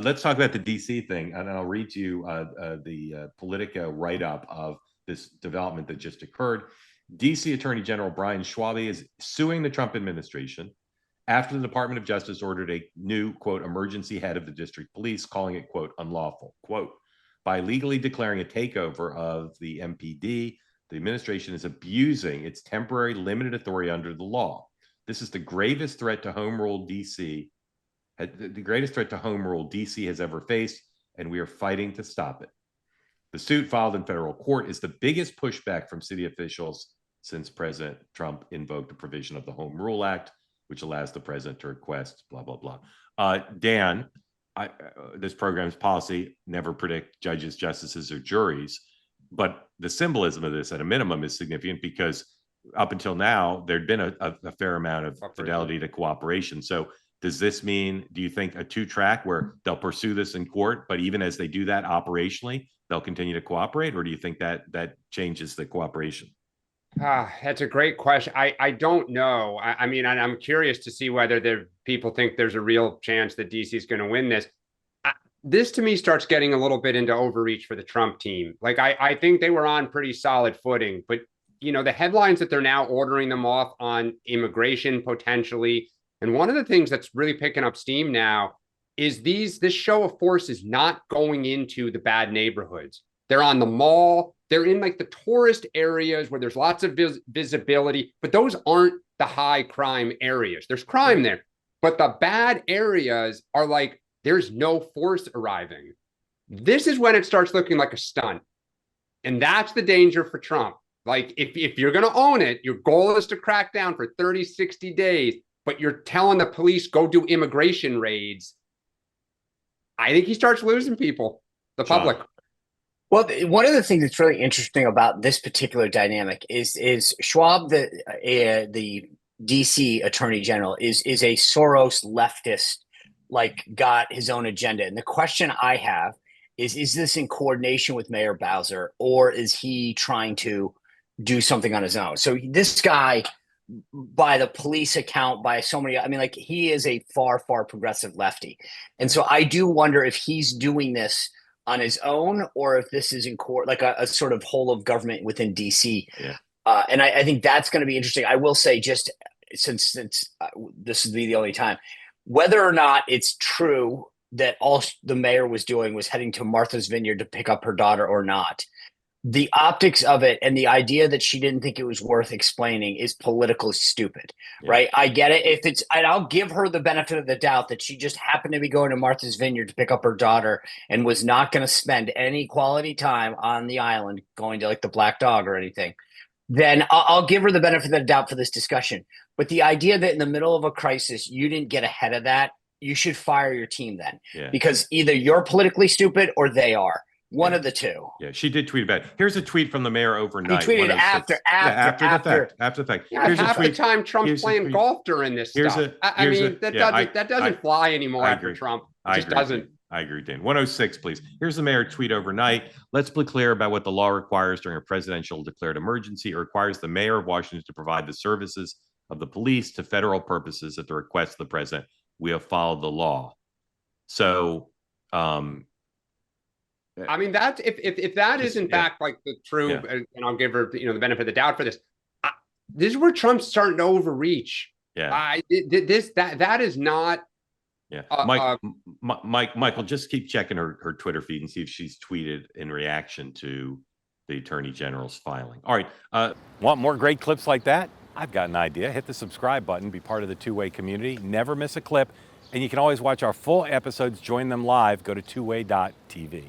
Let's talk about the DC thing, and I'll read to you the Politico write-up of this development that just occurred. DC Attorney General Brian Schwabe is suing the Trump administration after the Department of Justice ordered a new, quote, emergency head of the district police, calling it, quote, unlawful, quote, by legally declaring a takeover of the MPD, the administration is abusing its temporary limited authority under the law. This is the gravest threat to home rule DC, the greatest threat to home rule DC has ever faced, and we are fighting to stop it. The suit filed in federal court is the biggest pushback from city officials since President Trump invoked a provision of the Home Rule Act, which allows the president to request blah, blah, blah. Dan, this program's policy, never predict judges, justices, or juries. But the symbolism of this, at a minimum, is significant because up until now, there'd been a fair amount of fidelity to cooperation. So does this mean, do you think, a two-track where they'll pursue this in court, but even as they do that operationally, they'll continue to cooperate? Or do you think that changes the cooperation? That's a great question. I don't know. I mean, I'm curious to see whether people think there's a real chance that DC is going to win this. This to me starts getting a little bit into overreach for the Trump team. Like I think they were on pretty solid footing, but the headlines that they're now ordering them off on immigration potentially. And one of the things that's really picking up steam now is this show of force is not going into the bad neighborhoods. They're on the mall. They're in like the tourist areas where there's lots of visibility, but those aren't the high crime areas. There's crime there, but the bad areas are like, there's no force arriving. This is when it starts looking like a stunt. And that's the danger for Trump. Like if you're going to own it, your goal is to crack down for 30, 60 days, but you're telling the police, go do immigration raids. I think he starts losing people, the public. Well, one of the things that's really interesting about this particular dynamic is Schwab, the DC Attorney General, is a Soros leftist, like got his own agenda. And the question I have is this in coordination with Mayor Bowser, or is he trying to do something on his own? So this guy, by the police account, by so many, I mean, like he is a far, far progressive lefty. And so I do wonder if he's doing this on his own, or if this is in court, like a sort of whole of government within DC. Yeah. And I think that's going to be interesting. I will say, just since this would be the only time, whether or not it's true that all the mayor was doing was heading to Martha's Vineyard to pick up her daughter or not, the optics of it and the idea that she didn't think it was worth explaining is politically stupid, right? I get it. And I'll give her the benefit of the doubt that she just happened to be going to Martha's Vineyard to pick up her daughter and was not going to spend any quality time on the island going to like the Black Dog or anything. Then I'll give her the benefit of the doubt for this discussion. But the idea that in the middle of a crisis, you didn't get ahead of that, you should fire your team then, because either you're politically stupid or they are. One of the two. Yeah, she did tweet about it. Here's a tweet from the mayor overnight. He tweeted after the fact. Yeah, here's half the time Trump's playing golf during this stuff. That doesn't fly anymore for Trump. It just doesn't. I agree, Dan. 106, please. Here's the mayor tweet overnight. Let's be clear about what the law requires during a presidential declared emergency. It requires the mayor of Washington to provide the services of the police to federal purposes at the request of the president. We have followed the law. So, I mean, that's if that is in fact like the true, and I'll give her the benefit of the doubt for this. This is where Trump's starting to overreach. That is not. Yeah, Michael, just keep checking her Twitter feed and see if she's tweeted in reaction to the Attorney General's filing. All right, want more great clips like that? I've got an idea. Hit the subscribe button, be part of the two-way community, never miss a clip, and you can always watch our full episodes. Join them live. Go to twoway.tv.